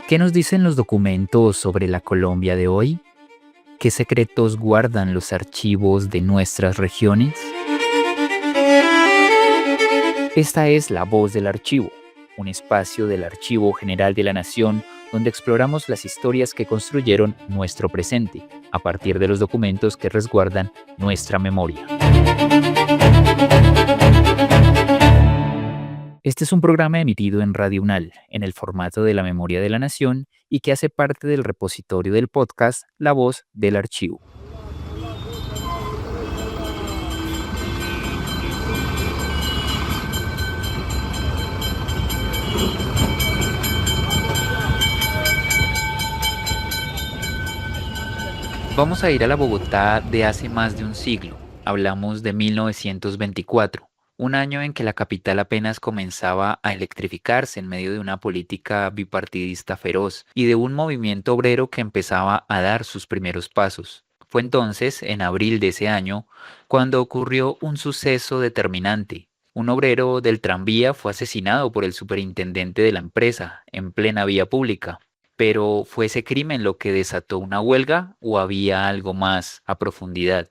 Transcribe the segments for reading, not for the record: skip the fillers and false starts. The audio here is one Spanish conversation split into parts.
¿Qué nos dicen los documentos sobre la Colombia de hoy? ¿Qué secretos guardan los archivos de nuestras regiones? Esta es La Voz del Archivo, un espacio del Archivo General de la Nación donde exploramos las historias que construyeron nuestro presente a partir de los documentos que resguardan nuestra memoria. Este es un programa emitido en Radio UNAL, en el formato de la Memoria de la Nación y que hace parte del repositorio del podcast La Voz del Archivo. Vamos a ir a la Bogotá de hace más de un siglo. Hablamos de 1924, un año en que la capital apenas comenzaba a electrificarse en medio de una política bipartidista feroz y de un movimiento obrero que empezaba a dar sus primeros pasos. Fue entonces, en abril de ese año, cuando ocurrió un suceso determinante. Un obrero del tranvía fue asesinado por el superintendente de la empresa en plena vía pública. Pero ¿fue ese crimen lo que desató una huelga o había algo más a profundidad?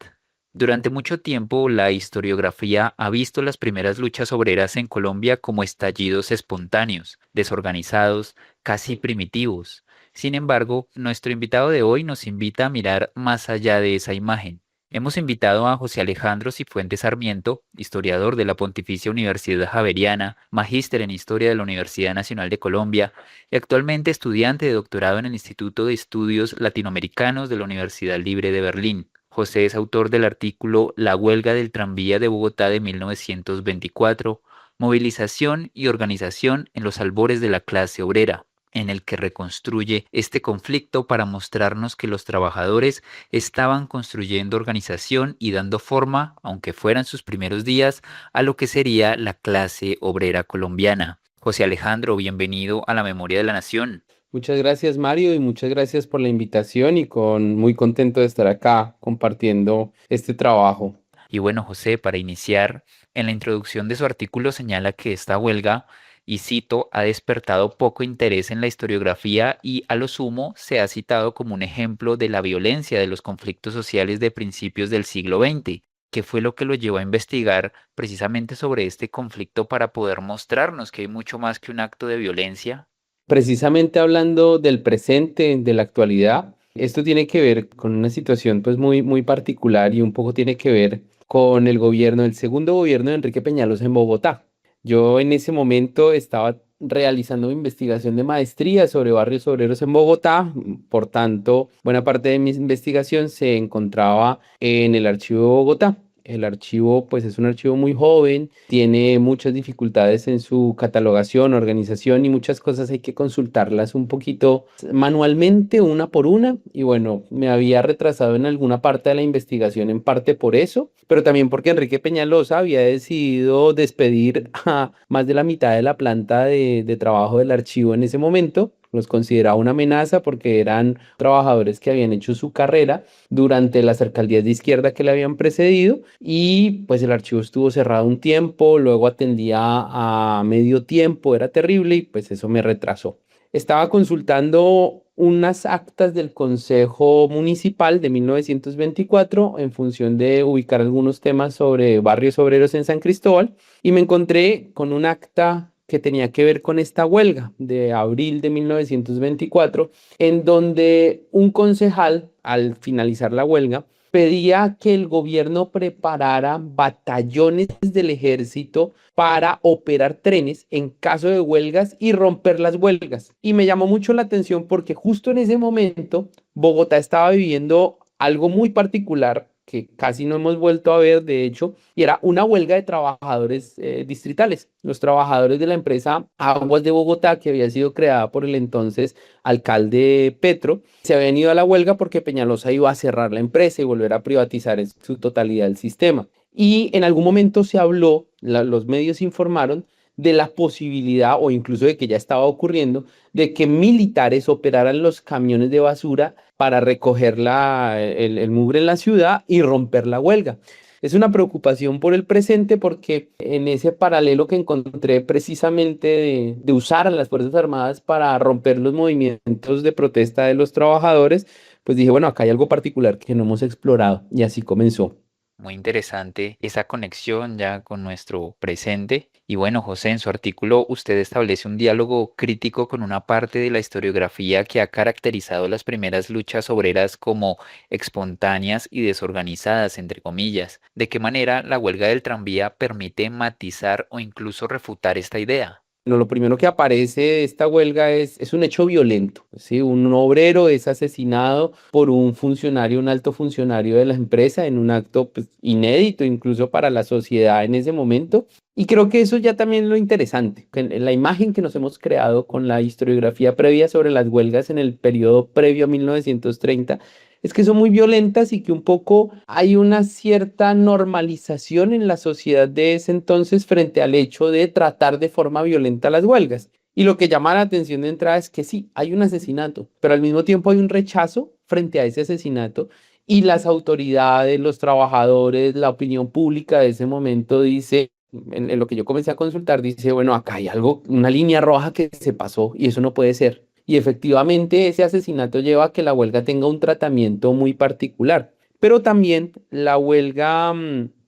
Durante mucho tiempo, la historiografía ha visto las primeras luchas obreras en Colombia como estallidos espontáneos, desorganizados, casi primitivos. Sin embargo, nuestro invitado de hoy nos invita a mirar más allá de esa imagen. Hemos invitado a José Alejandro Cifuentes Sarmiento, historiador de la Pontificia Universidad Javeriana, magíster en Historia de la Universidad Nacional de Colombia y actualmente estudiante de doctorado en el Instituto de Estudios Latinoamericanos de la Universidad Libre de Berlín. José es autor del artículo La huelga del tranvía de Bogotá de 1924, movilización y organización en los albores de la clase obrera, en el que reconstruye este conflicto para mostrarnos que los trabajadores estaban construyendo organización y dando forma, aunque fueran sus primeros días, a lo que sería la clase obrera colombiana. José Alejandro, bienvenido a la Memoria de la Nación. Muchas gracias, Mario, y muchas gracias por la invitación y muy contento de estar acá compartiendo este trabajo. Y bueno, José, para iniciar, en la introducción de su artículo señala que esta huelga, y cito, ha despertado poco interés en la historiografía y a lo sumo se ha citado como un ejemplo de la violencia de los conflictos sociales de principios del siglo XX. ¿Qué fue lo que lo llevó a investigar precisamente sobre este conflicto para poder mostrarnos que hay mucho más que un acto de violencia? Precisamente hablando del presente, de la actualidad, esto tiene que ver con una situación pues muy particular y un poco tiene que ver con el segundo gobierno de Enrique Peñalosa en Bogotá. Yo en ese momento estaba realizando mi investigación de maestría sobre barrios obreros en Bogotá, por tanto, buena parte de mi investigación se encontraba en el archivo de Bogotá. El archivo, pues es un archivo muy joven, tiene muchas dificultades en su catalogación, organización y muchas cosas hay que consultarlas un poquito manualmente, una por una. Y bueno, me había retrasado en alguna parte de la investigación, en parte por eso, pero también porque Enrique Peñalosa había decidido despedir a más de la mitad de la planta de trabajo del archivo en ese momento. Los consideraba una amenaza porque eran trabajadores que habían hecho su carrera durante las alcaldías de izquierda que le habían precedido y pues el archivo estuvo cerrado un tiempo, luego atendía a medio tiempo, era terrible y pues eso me retrasó. Estaba consultando unas actas del Consejo Municipal de 1924 en función de ubicar algunos temas sobre barrios obreros en San Cristóbal y me encontré con un acta que tenía que ver con esta huelga de abril de 1924, en donde un concejal, al finalizar la huelga, pedía que el gobierno preparara batallones del ejército para operar trenes en caso de huelgas y romper las huelgas. Y me llamó mucho la atención porque justo en ese momento Bogotá estaba viviendo algo muy particular que casi no hemos vuelto a ver, de hecho, y era una huelga de trabajadores distritales. Los trabajadores de la empresa Aguas de Bogotá, que había sido creada por el entonces alcalde Petro, se habían ido a la huelga porque Peñalosa iba a cerrar la empresa y volver a privatizar en su totalidad el sistema. Y en algún momento se habló, los medios informaron de la posibilidad o incluso de que ya estaba ocurriendo de que militares operaran los camiones de basura para recoger el mugre en la ciudad y romper la huelga. Es una preocupación por el presente porque en ese paralelo que encontré precisamente de usar a las Fuerzas Armadas para romper los movimientos de protesta de los trabajadores, pues dije, bueno, acá hay algo particular que no hemos explorado y así comenzó. Muy interesante esa conexión ya con nuestro presente. Y bueno, José, en su artículo usted establece un diálogo crítico con una parte de la historiografía que ha caracterizado las primeras luchas obreras como espontáneas y desorganizadas, entre comillas. ¿De qué manera la huelga del tranvía permite matizar o incluso refutar esta idea? No, lo primero que aparece de esta huelga es un hecho violento, ¿sí? Un obrero es asesinado por un funcionario, un alto funcionario de la empresa, en un acto pues, inédito incluso para la sociedad en ese momento. Y creo que eso ya también es lo interesante, que en la imagen que nos hemos creado con la historiografía previa sobre las huelgas en el periodo previo a 1930 es que son muy violentas y que un poco hay una cierta normalización en la sociedad de ese entonces frente al hecho de tratar de forma violenta las huelgas. Y lo que llama la atención de entrada es que sí, hay un asesinato, pero al mismo tiempo hay un rechazo frente a ese asesinato y las autoridades, los trabajadores, la opinión pública de ese momento dice, en lo que yo comencé a consultar, dice, bueno, acá hay algo, una línea roja que se pasó y eso no puede ser. Y efectivamente ese asesinato lleva a que la huelga tenga un tratamiento muy particular. Pero también la huelga,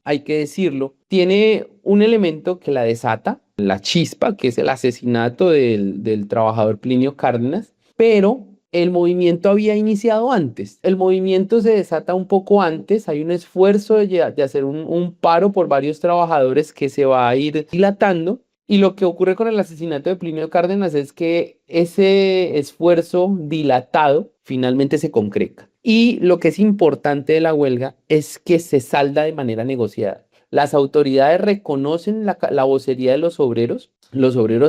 hay que decirlo, tiene un elemento que la desata, la chispa, que es el asesinato del trabajador Plinio Cárdenas, pero el movimiento había iniciado antes. El movimiento se desata un poco antes, hay un esfuerzo de hacer un paro por varios trabajadores que se va a ir dilatando. Y lo que ocurre con el asesinato de Plinio Cárdenas es que ese esfuerzo dilatado finalmente se concreta. Y lo que es importante de la huelga es que se salda de manera negociada. Las autoridades reconocen la vocería de los obreros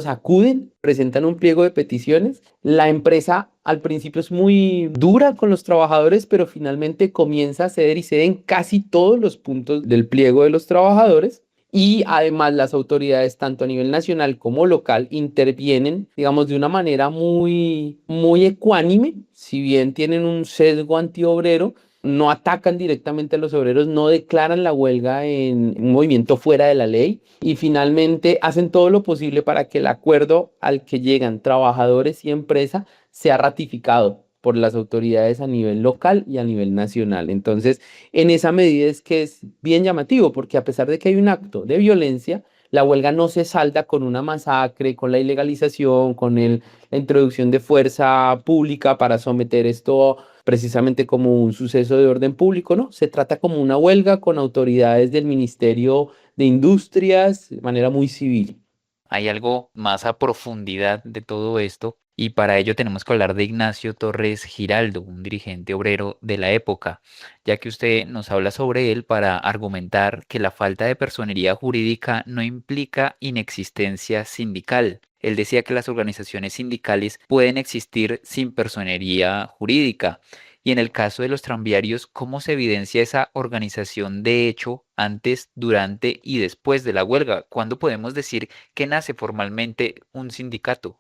acuden, presentan un pliego de peticiones, la empresa al principio es muy dura con los trabajadores, pero finalmente comienza a ceder y ceden casi todos los puntos del pliego de los trabajadores. Y además las autoridades, tanto a nivel nacional como local, intervienen, digamos, de una manera muy ecuánime, si bien tienen un sesgo antiobrero, no atacan directamente a los obreros, no declaran la huelga en un movimiento fuera de la ley y finalmente hacen todo lo posible para que el acuerdo al que llegan trabajadores y empresa sea ratificado por las autoridades a nivel local y a nivel nacional. Entonces, en esa medida es que es bien llamativo, porque a pesar de que hay un acto de violencia, la huelga no se salda con una masacre, con la ilegalización, la introducción de fuerza pública para someter esto precisamente como un suceso de orden público, ¿no? Se trata como una huelga con autoridades del Ministerio de Industrias de manera muy civil. Hay algo más a profundidad de todo esto y para ello tenemos que hablar de Ignacio Torres Giraldo, un dirigente obrero de la época, ya que usted nos habla sobre él para argumentar que la falta de personería jurídica no implica inexistencia sindical. Él decía que las organizaciones sindicales pueden existir sin personería jurídica. Y en el caso de los tranviarios, ¿cómo se evidencia esa organización de hecho antes, durante y después de la huelga? ¿Cuándo podemos decir que nace formalmente un sindicato?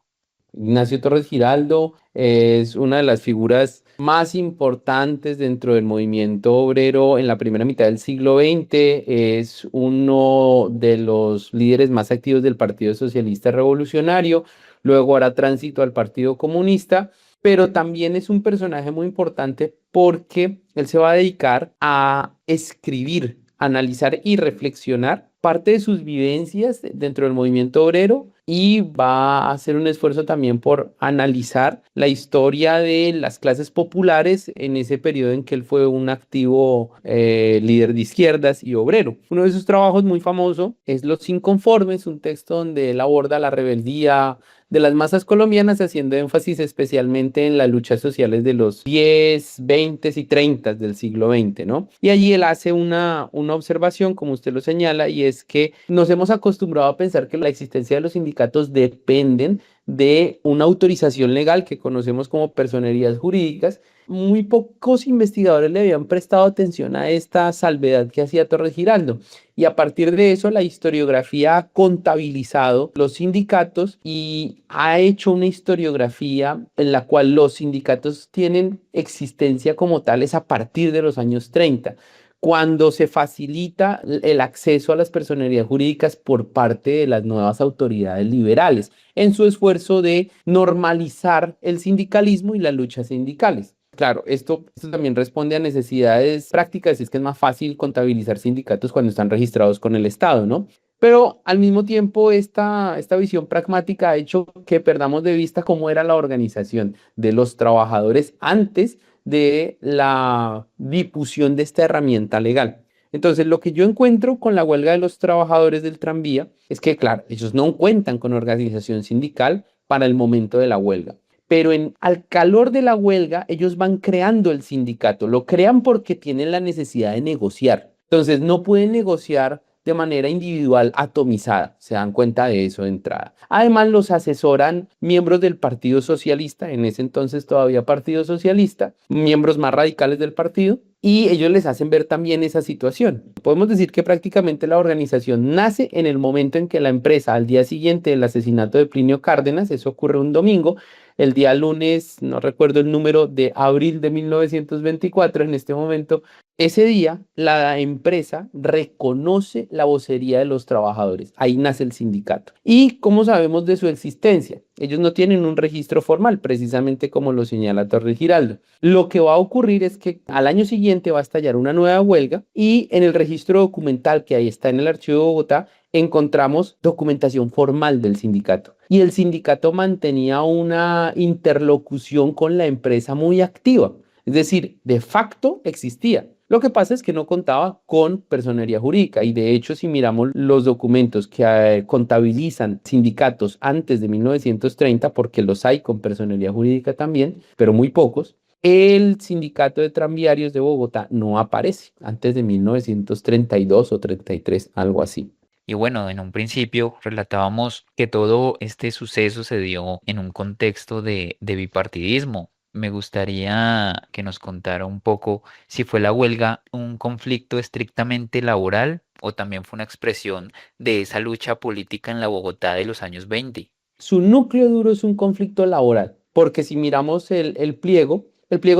Ignacio Torres Giraldo es una de las figuras más importantes dentro del movimiento obrero en la primera mitad del siglo XX. Es uno de los líderes más activos del Partido Socialista Revolucionario. Luego hará tránsito al Partido Comunista, pero también es un personaje muy importante porque él se va a dedicar a escribir, analizar y reflexionar parte de sus vivencias dentro del movimiento obrero y va a hacer un esfuerzo también por analizar la historia de las clases populares en ese periodo en que él fue un activo líder de izquierdas y obrero. Uno de sus trabajos muy famoso es Los Inconformes, un texto donde él aborda la rebeldía de las masas colombianas, haciendo énfasis especialmente en las luchas sociales de los 10, 20 y 30 del siglo XX, ¿no? Y allí él hace una observación, como usted lo señala, y es que nos hemos acostumbrado a pensar que la existencia de los sindicatos dependen de una autorización legal que conocemos como personerías jurídicas. Muy pocos investigadores le habían prestado atención a esta salvedad que hacía Torres Giraldo. Y a partir de eso, la historiografía ha contabilizado los sindicatos y ha hecho una historiografía en la cual los sindicatos tienen existencia como tales a partir de los años 30, cuando se facilita el acceso a las personerías jurídicas por parte de las nuevas autoridades liberales en su esfuerzo de normalizar el sindicalismo y las luchas sindicales. Claro, esto también responde a necesidades prácticas, es que es más fácil contabilizar sindicatos cuando están registrados con el Estado, ¿no? Pero al mismo tiempo, esta visión pragmática ha hecho que perdamos de vista cómo era la organización de los trabajadores antes de la difusión de esta herramienta legal. Entonces, lo que yo encuentro con la huelga de los trabajadores del tranvía es que, claro, ellos no cuentan con organización sindical para el momento de la huelga. Pero al calor de la huelga, ellos van creando el sindicato. Lo crean porque tienen la necesidad de negociar. Entonces, no pueden negociar de manera individual atomizada. Se dan cuenta de eso de entrada. Además, los asesoran miembros del Partido Socialista, en ese entonces todavía Partido Socialista, miembros más radicales del partido, y ellos les hacen ver también esa situación. Podemos decir que prácticamente la organización nace en el momento en que la empresa, al día siguiente del asesinato de Plinio Cárdenas, eso ocurre un domingo, el día lunes, no recuerdo el número, de abril de 1924, en este momento, ese día la empresa reconoce la vocería de los trabajadores. Ahí nace el sindicato. ¿Y cómo sabemos de su existencia? Ellos no tienen un registro formal, precisamente como lo señala Torres Giraldo. Lo que va a ocurrir es que al año siguiente va a estallar una nueva huelga y en el registro documental que ahí está en el Archivo de Bogotá, encontramos documentación formal del sindicato. Y el sindicato mantenía una interlocución con la empresa muy activa. Es decir, de facto existía. Lo que pasa es que no contaba con personería jurídica y de hecho si miramos los documentos que contabilizan sindicatos antes de 1930, porque los hay con personería jurídica también, pero muy pocos, el sindicato de tranviarios de Bogotá no aparece antes de 1932 o 33, algo así. Y bueno, en un principio relatábamos que todo este suceso se dio en un contexto de bipartidismo. Me gustaría que nos contara un poco si fue la huelga un conflicto estrictamente laboral o también fue una expresión de esa lucha política en la Bogotá de los años 20. Su núcleo duro es un conflicto laboral, porque si miramos el pliego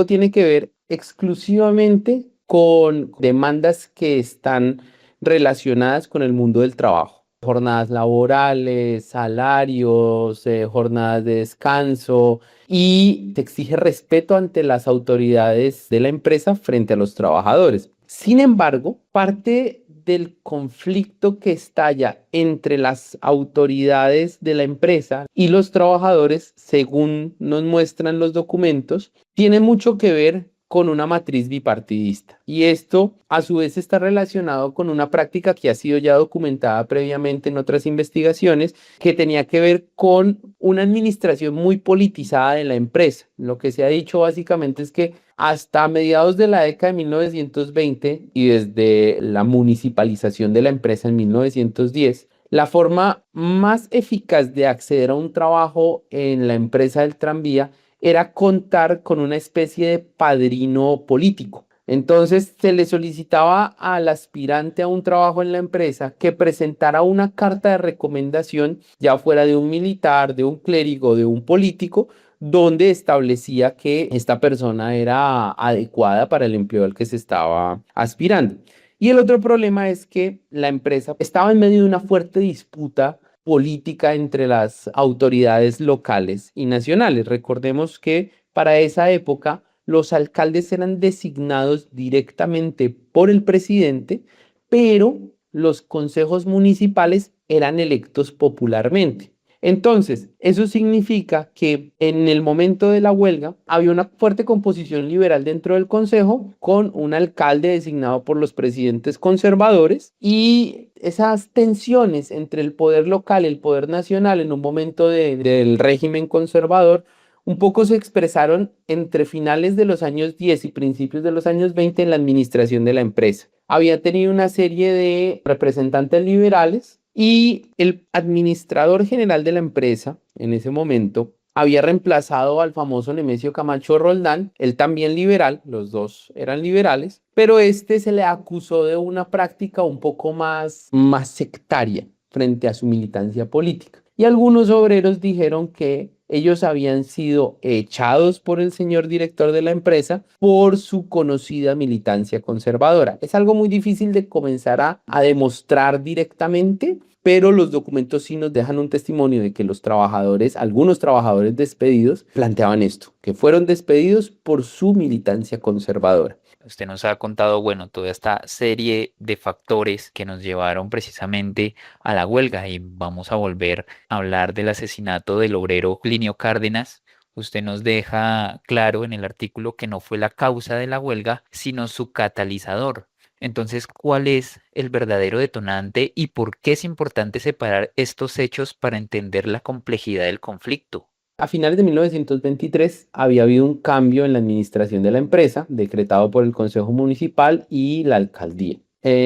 tiene que ver exclusivamente con demandas que están relacionadas con el mundo del trabajo. Jornadas laborales, salarios, jornadas de descanso y se exige respeto ante las autoridades de la empresa frente a los trabajadores. Sin embargo, parte del conflicto que estalla entre las autoridades de la empresa y los trabajadores, según nos muestran los documentos, tiene mucho que ver con una matriz bipartidista. Y esto a su vez está relacionado con una práctica que ha sido ya documentada previamente en otras investigaciones, que tenía que ver con una administración muy politizada de la empresa. Lo que se ha dicho básicamente es que hasta mediados de la década de 1920 y desde la municipalización de la empresa en 1910, la forma más eficaz de acceder a un trabajo en la empresa del tranvía era contar con una especie de padrino político. Entonces se le solicitaba al aspirante a un trabajo en la empresa que presentara una carta de recomendación, ya fuera de un militar, de un clérigo, de un político, donde establecía que esta persona era adecuada para el empleo al que se estaba aspirando. Y el otro problema es que la empresa estaba en medio de una fuerte disputa política entre las autoridades locales y nacionales. Recordemos que para esa época los alcaldes eran designados directamente por el presidente, pero los consejos municipales eran electos popularmente. Entonces, eso significa que en el momento de la huelga había una fuerte composición liberal dentro del consejo con un alcalde designado por los presidentes conservadores y esas tensiones entre el poder local y el poder nacional en un momento del régimen conservador un poco se expresaron entre finales de los años 10 y principios de los años 20 en la administración de la empresa. Había tenido una serie de representantes liberales y el administrador general de la empresa en ese momento había reemplazado al famoso Nemesio Camacho Roldán, él también liberal, los dos eran liberales, pero este se le acusó de una práctica un poco más sectaria frente a su militancia política. Y algunos obreros dijeron que ellos habían sido echados por el señor director de la empresa por su conocida militancia conservadora. Es algo muy difícil de comenzar a demostrar directamente, pero los documentos sí nos dejan un testimonio de que los trabajadores, algunos trabajadores despedidos, planteaban esto, que fueron despedidos por su militancia conservadora. Usted nos ha contado, bueno, toda esta serie de factores que nos llevaron precisamente a la huelga y vamos a volver a hablar del asesinato del obrero Plinio Cárdenas. Usted nos deja claro en el artículo que no fue la causa de la huelga, sino su catalizador. Entonces, ¿cuál es el verdadero detonante y por qué es importante separar estos hechos para entender la complejidad del conflicto? A finales de 1923 había habido un cambio en la administración de la empresa, decretado por el Consejo Municipal y la alcaldía.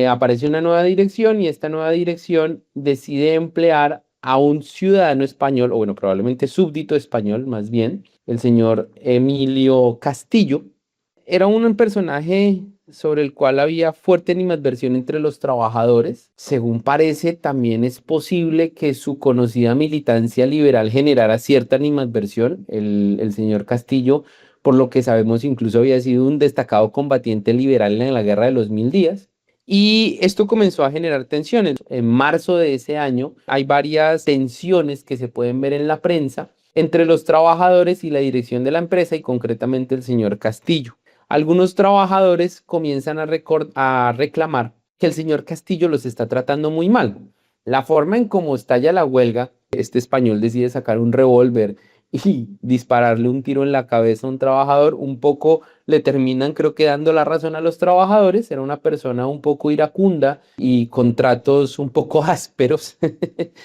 Aparece una nueva dirección y esta nueva dirección decide emplear a un ciudadano español, o bueno, probablemente súbdito español más bien, el señor Emilio Castillo. Era un personaje sobre el cual había fuerte animadversión entre los trabajadores. Según parece, también es posible que su conocida militancia liberal generara cierta animadversión. El señor Castillo, por lo que sabemos, incluso había sido un destacado combatiente liberal en la Guerra de los Mil Días. Y esto comenzó a generar tensiones. En marzo de ese año hay varias tensiones que se pueden ver en la prensa entre los trabajadores y la dirección de la empresa y concretamente el señor Castillo. Algunos trabajadores comienzan a reclamar que el señor Castillo los está tratando muy mal. La forma en cómo estalla la huelga, este español decide sacar un revólver y dispararle un tiro en la cabeza a un trabajador, un poco le terminan creo que dando la razón a los trabajadores, era una persona un poco iracunda y con tratos un poco ásperos.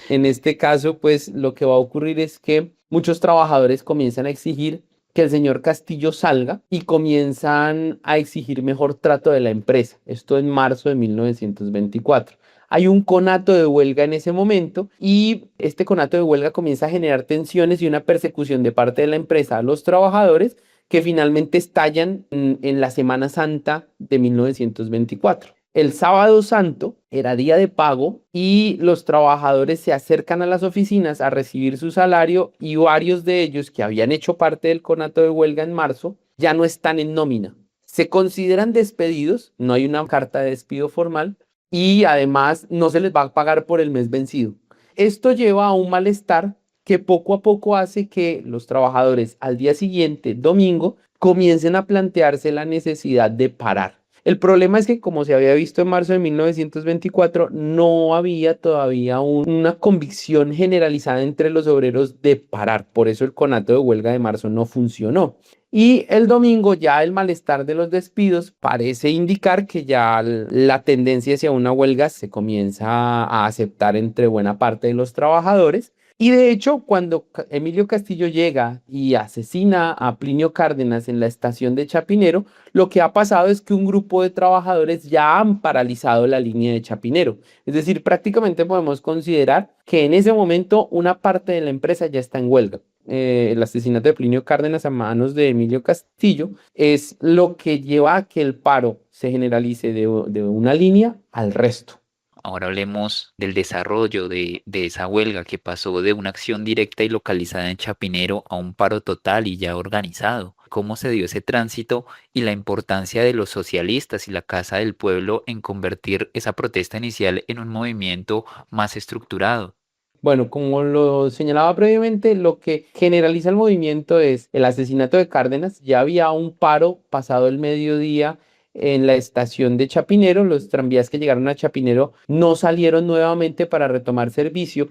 En este caso, pues lo que va a ocurrir es que muchos trabajadores comienzan a exigir que el señor Castillo salga y comienzan a exigir mejor trato de la empresa. Esto en marzo de 1924. Hay un conato de huelga en ese momento y este conato de huelga comienza a generar tensiones y una persecución de parte de la empresa a los trabajadores que finalmente estallan en la Semana Santa de 1924. El sábado santo era día de pago y los trabajadores se acercan a las oficinas a recibir su salario y varios de ellos que habían hecho parte del conato de huelga en marzo ya no están en nómina. Se consideran despedidos, no hay una carta de despido formal y además no se les va a pagar por el mes vencido. Esto lleva a un malestar que poco a poco hace que los trabajadores al día siguiente, domingo, comiencen a plantearse la necesidad de parar. El problema es que, como se había visto en marzo de 1924, no había todavía una convicción generalizada entre los obreros de parar. Por eso el conato de huelga de marzo no funcionó. Y el domingo ya el malestar de los despidos parece indicar que ya la tendencia hacia una huelga se comienza a aceptar entre buena parte de los trabajadores. Y de hecho, cuando Emilio Castillo llega y asesina a Plinio Cárdenas en la estación de Chapinero, lo que ha pasado es que un grupo de trabajadores ya han paralizado la línea de Chapinero. Es decir, prácticamente podemos considerar que en ese momento una parte de la empresa ya está en huelga. El asesinato de Plinio Cárdenas a manos de Emilio Castillo es lo que lleva a que el paro se generalice de una línea al resto. Ahora hablemos del desarrollo de esa huelga que pasó de una acción directa y localizada en Chapinero a un paro total y ya organizado. ¿Cómo se dio ese tránsito y la importancia de los socialistas y la Casa del Pueblo en convertir esa protesta inicial en un movimiento más estructurado? Bueno, como lo señalaba previamente, lo que generaliza el movimiento es el asesinato de Cárdenas. Ya había un paro pasado el mediodía en la estación de Chapinero. Los tranvías que llegaron a Chapinero no salieron nuevamente para retomar servicio.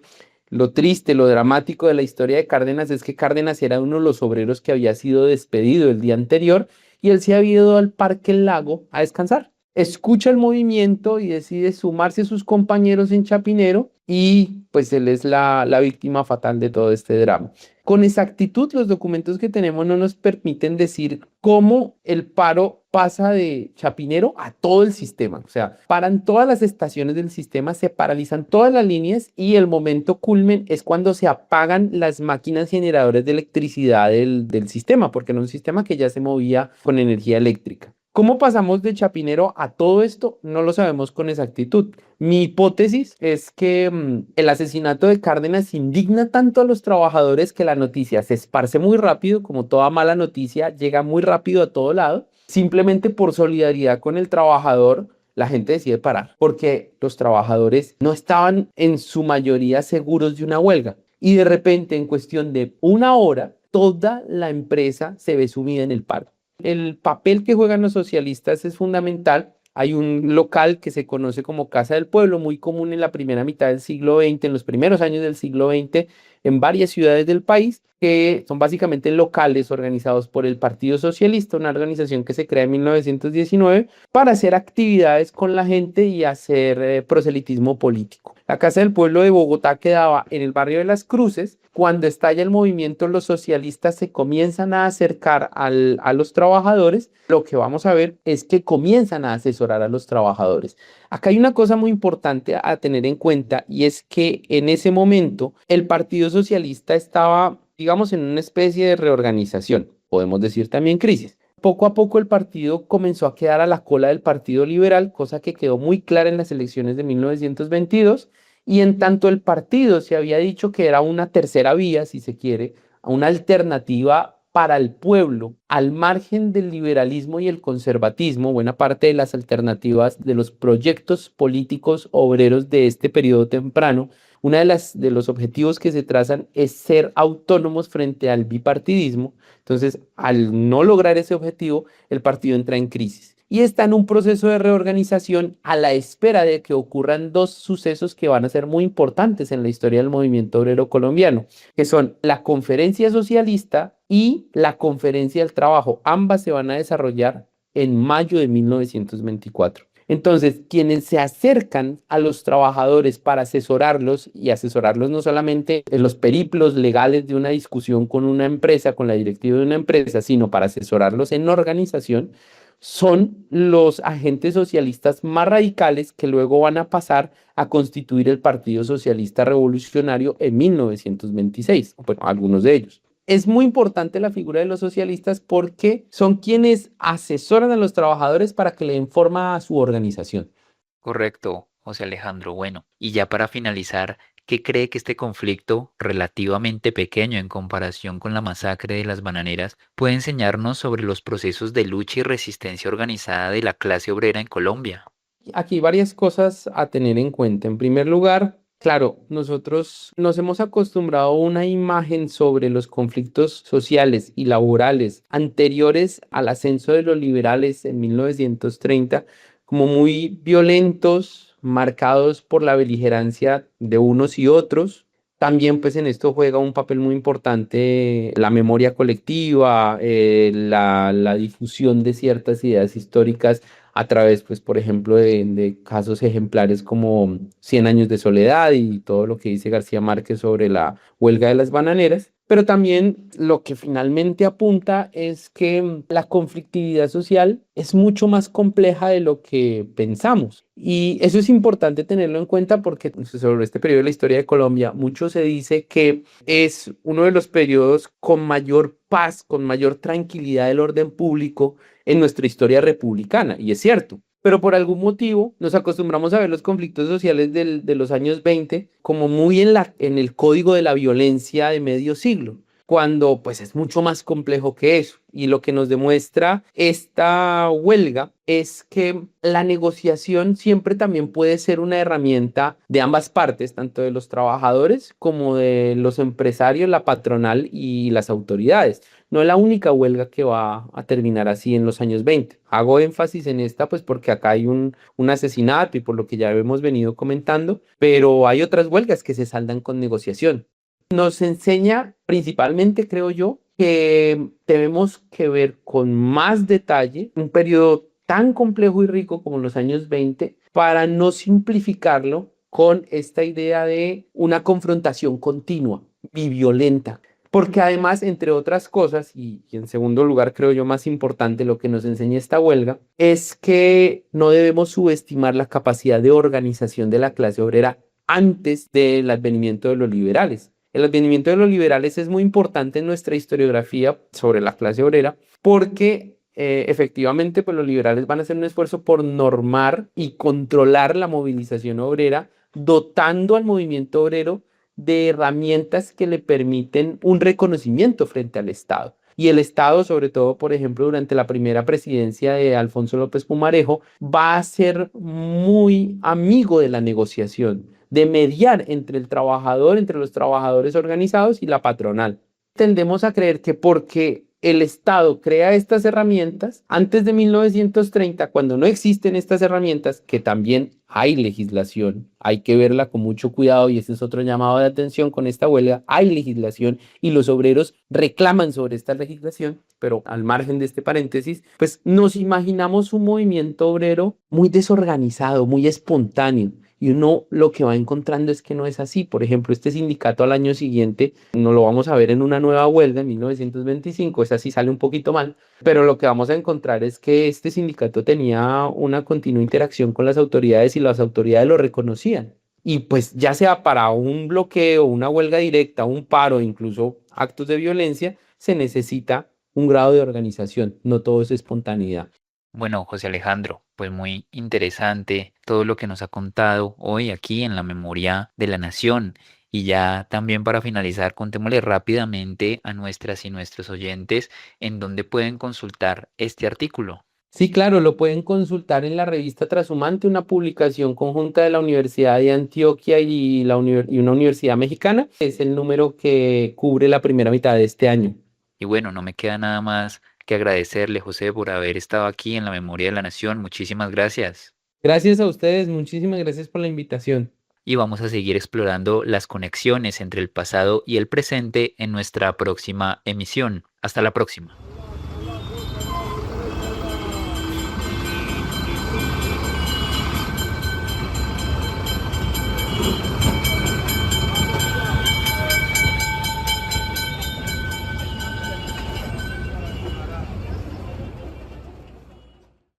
Lo triste, lo dramático de la historia de Cárdenas es que Cárdenas era uno de los obreros que había sido despedido el día anterior y él se había ido al Parque El Lago a descansar. Escucha el movimiento y decide sumarse a sus compañeros en Chapinero y pues él es la víctima fatal de todo este drama. Con exactitud, los documentos que tenemos no nos permiten decir cómo el paro pasa de Chapinero a todo el sistema. O sea, paran todas las estaciones del sistema, se paralizan todas las líneas y el momento culmen es cuando se apagan las máquinas generadoras de electricidad del sistema, porque era un sistema que ya se movía con energía eléctrica. ¿Cómo pasamos de Chapinero a todo esto? No lo sabemos con exactitud. Mi hipótesis es que el asesinato de Cárdenas indigna tanto a los trabajadores que la noticia se esparce muy rápido, como toda mala noticia, llega muy rápido a todo lado. Simplemente por solidaridad con el trabajador, la gente decide parar, porque los trabajadores no estaban en su mayoría seguros de una huelga. Y de repente, en cuestión de una hora, toda la empresa se ve sumida en el paro. El papel que juegan los socialistas es fundamental. Hay un local que se conoce como Casa del Pueblo, muy común en la primera mitad del siglo XX, en los primeros años del siglo XX, en varias ciudades del país, que son básicamente locales organizados por el Partido Socialista, una organización que se crea en 1919 para hacer actividades con la gente y hacer proselitismo político. La Casa del Pueblo de Bogotá quedaba en el barrio de Las Cruces. Cuando estalla el movimiento, los socialistas se comienzan a acercar a los trabajadores. Lo que vamos a ver es que comienzan a asesorar a los trabajadores. Acá hay una cosa muy importante a tener en cuenta y es que en ese momento el Partido Socialista estaba, digamos, en una especie de reorganización, podemos decir también crisis. Poco a poco el partido comenzó a quedar a la cola del Partido Liberal, cosa que quedó muy clara en las elecciones de 1922. Y en tanto el partido se había dicho que era una tercera vía, si se quiere, una alternativa para el pueblo, al margen del liberalismo y el conservatismo, buena parte de las alternativas de los proyectos políticos obreros de este periodo temprano, una de los objetivos que se trazan es ser autónomos frente al bipartidismo. Entonces, al no lograr ese objetivo, el partido entra en crisis y está en un proceso de reorganización a la espera de que ocurran dos sucesos que van a ser muy importantes en la historia del movimiento obrero colombiano, que son la Conferencia Socialista y la Conferencia del Trabajo. Ambas se van a desarrollar en mayo de 1924. Entonces, quienes se acercan a los trabajadores para asesorarlos, y asesorarlos no solamente en los periplos legales de una discusión con una empresa, con la directiva de una empresa, sino para asesorarlos en organización, son los agentes socialistas más radicales que luego van a pasar a constituir el Partido Socialista Revolucionario en 1926, bueno, algunos de ellos. Es muy importante la figura de los socialistas porque son quienes asesoran a los trabajadores para que le den forma a su organización. Correcto, José Alejandro. Bueno, y ya para finalizar, ¿qué cree que este conflicto, relativamente pequeño en comparación con la masacre de las bananeras, puede enseñarnos sobre los procesos de lucha y resistencia organizada de la clase obrera en Colombia? Aquí varias cosas a tener en cuenta. En primer lugar, claro, nosotros nos hemos acostumbrado a una imagen sobre los conflictos sociales y laborales anteriores al ascenso de los liberales en 1930 como muy violentos, marcados por la beligerancia de unos y otros. También pues en esto juega un papel muy importante la memoria colectiva, la difusión de ciertas ideas históricas a través, pues, por ejemplo, de casos ejemplares como Cien años de soledad y todo lo que dice García Márquez sobre la huelga de las bananeras. Pero también lo que finalmente apunta es que la conflictividad social es mucho más compleja de lo que pensamos. Y eso es importante tenerlo en cuenta porque pues, sobre este periodo de la historia de Colombia, mucho se dice que es uno de los periodos con mayor paz, con mayor tranquilidad del orden público en nuestra historia republicana, y es cierto. Pero por algún motivo nos acostumbramos a ver los conflictos sociales de los años 20 como muy en el código de la violencia de medio siglo, cuando pues es mucho más complejo que eso. Y lo que nos demuestra esta huelga es que la negociación siempre también puede ser una herramienta de ambas partes, tanto de los trabajadores como de los empresarios, la patronal y las autoridades. No es la única huelga que va a terminar así en los años 20. Hago énfasis en esta pues porque acá hay un asesinato y por lo que ya hemos venido comentando, pero hay otras huelgas que se saldan con negociación. Nos enseña principalmente, creo yo, que tenemos que ver con más detalle un periodo tan complejo y rico como los años 20 para no simplificarlo con esta idea de una confrontación continua y violenta. Porque además, entre otras cosas, y en segundo lugar, creo yo más importante, lo que nos enseña esta huelga, es que no debemos subestimar la capacidad de organización de la clase obrera antes del advenimiento de los liberales. El advenimiento de los liberales es muy importante en nuestra historiografía sobre la clase obrera porque efectivamente, pues los liberales van a hacer un esfuerzo por normar y controlar la movilización obrera, dotando al movimiento obrero de herramientas que le permiten un reconocimiento frente al Estado. Y el Estado, sobre todo, por ejemplo, durante la primera presidencia de Alfonso López Pumarejo, va a ser muy amigo de la negociación, de mediar entre el trabajador, entre los trabajadores organizados y la patronal. Tendemos a creer que porque el Estado crea estas herramientas, antes de 1930, cuando no existen estas herramientas, que también hay legislación, hay que verla con mucho cuidado y ese es otro llamado de atención con esta huelga, hay legislación y los obreros reclaman sobre esta legislación, pero al margen de este paréntesis, pues nos imaginamos un movimiento obrero muy desorganizado, muy espontáneo. Y uno lo que va encontrando es que no es así. Por ejemplo, este sindicato al año siguiente no lo vamos a ver en una nueva huelga en 1925, esa sí sale un poquito mal, pero lo que vamos a encontrar es que este sindicato tenía una continua interacción con las autoridades y las autoridades lo reconocían. Y pues ya sea para un bloqueo, una huelga directa, un paro, incluso actos de violencia, se necesita un grado de organización, no todo es espontaneidad. Bueno, José Alejandro, pues muy interesante todo lo que nos ha contado hoy aquí en la Memoria de la Nación. Y ya también para finalizar, contémosle rápidamente a nuestras y nuestros oyentes en dónde pueden consultar este artículo. Sí, claro, lo pueden consultar en la revista Trashumante, una publicación conjunta de la Universidad de Antioquia y, y una universidad mexicana. Es el número que cubre la primera mitad de este año. Y bueno, no me queda nada más que agradecerle, José, por haber estado aquí en la Memoria de la Nación. Muchísimas gracias. Gracias a ustedes, muchísimas gracias por la invitación. Y vamos a seguir explorando las conexiones entre el pasado y el presente en nuestra próxima emisión. Hasta la próxima.